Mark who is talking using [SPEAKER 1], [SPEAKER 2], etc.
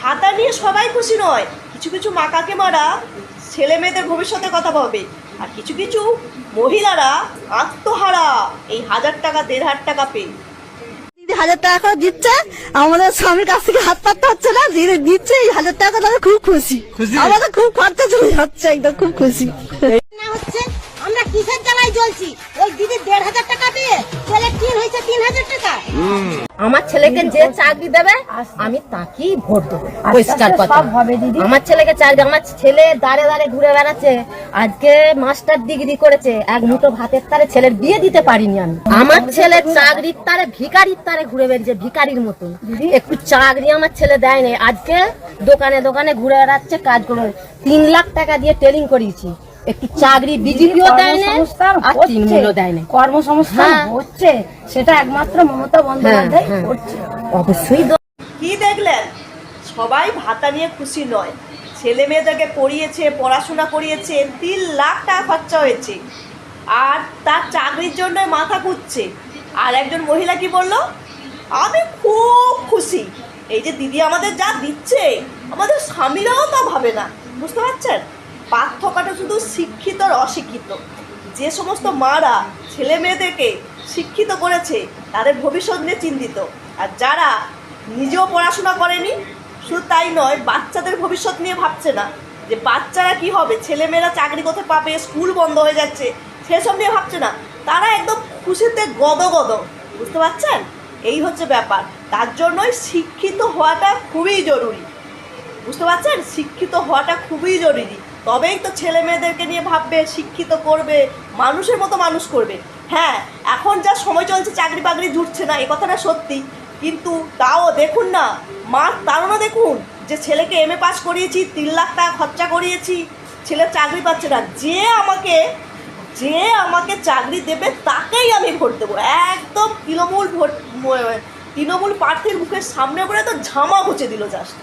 [SPEAKER 1] ভাতা নিয়ে সবাই খুশি নয়। কিছু কিছু মা কাকিমারা ছেলে মেয়েদের ভবিষ্যতের কথা ভাবে, আর কিছু কিছু মহিলারা আত্মহারা এই 1000 টাকা 1500 টাকা পেয়ে।
[SPEAKER 2] দিদি 1000 টাকা করে দিচ্ছে, আমাদের স্বামীর কাছ থেকে হাত পাততে হচ্ছে না, দিদি দিচ্ছে এই 1000 টাকা, তাহলে খুব খুশি। আমাদের খুব খরচা চলে যাচ্ছে, একদম খুব খুশি।
[SPEAKER 3] হচ্ছে আমরা কিসের জ্বালায় জ্বলছি? ওই দিদি 1500 টাকা পেয়ে ছেলে কি হয়েছে 3000 টাকা।
[SPEAKER 4] আমার ছেলেকে যে চাকরি দেবে আমি তাকেই ভোট দেবো, পরিষ্কার কথা। আমার ছেলেকে চাকরি, আমার ছেলে দাঁড়ে দাঁড়ে ঘুরে বেড়াচ্ছে, আজকে মাস্টার ডিগ্রি করেছে, এক মুঠো ভাতের তারে ছেলের বিয়ে দিতে পারিনি আমি। আমার ছেলে চাকরির তারে ভিখারির তারে ঘুরে বেড়েছে, ভিখারির মতন। একটু চাকরি আমার ছেলে দেয়নি, আজকে দোকানে দোকানে ঘুরে বেড়াচ্ছে, কাজ করে 3 লাখ টাকা দিয়ে ট্রেনিং করিয়েছি। একটু চাকরি বিজেপিও দেয় না আর তৃণমূলও দেয় না।
[SPEAKER 2] কর্মসংস্থান হচ্ছে, সেটা একমাত্র মমতা বন্দ্যোপাধ্যায় করছে।
[SPEAKER 4] অবশ্যই
[SPEAKER 1] কি দেখলেন? সবাই ভাতা নিয়ে খুশি নয়। ছেলে মেয়েদেরকে পড়িয়েছে, পড়াশোনা করিয়েছে, 3 লাখ টাকা খরচা হয়েছে, আর তার চাকরির জন্য মাথা কুচ্ছে। আর একজন মহিলা কি বলল? আমি খুব খুশি, এই যে দিদি আমাদের যা দিচ্ছে, আমাদের স্বামীরাও তা ভাবে না। বুঝতে পারছেন? পার্থক্যটা শুধু শিক্ষিত আর অশিক্ষিত। যে সমস্ত মারা ছেলে মেয়েদেরকে শিক্ষিত করেছে তাদের ভবিষ্যৎ নিয়ে চিন্তিত, আর যারা নিজেও পড়াশোনা করেনি, শুধু তাই নয়, বাচ্চাদের ভবিষ্যৎ নিয়ে ভাবছে না, যে বাচ্চারা কি হবে, ছেলেমেয়েরা চাকরি কোথায় পাবে, স্কুল বন্ধ হয়ে যাচ্ছে, সেসব নিয়ে ভাবছে না। তারা একদম খুশিতে গদগদ। বুঝতে পারছেন? এই হচ্ছে ব্যাপার। তার জন্যই শিক্ষিত হওয়াটা খুবই জরুরি। বুঝতে পারছেন? শিক্ষিত হওয়াটা খুবই জরুরি, তবেই তো ছেলে মেয়েদেরকে নিয়ে ভাববে, শিক্ষিত করবে, মানুষের মতো মানুষ করবে। হ্যাঁ, এখন যা সময় চলছে চাকরি বাকরি জুটছে না, এ কথাটা সত্যি, কিন্তু তাও দেখুন না, মার তাড়না দেখুন, যে ছেলেকে MA পাস করিয়েছি, 3 লাখ টাকা খরচা করিয়েছি, ছেলে চাকরি পাচ্ছে না। যে আমাকে চাকরি দেবে তাকেই আমি ভোট দেবো। একদম তৃণমূল প্রার্থীর মুখের সামনে করে তো ঝামা ঘুচে দিল জাস্ট।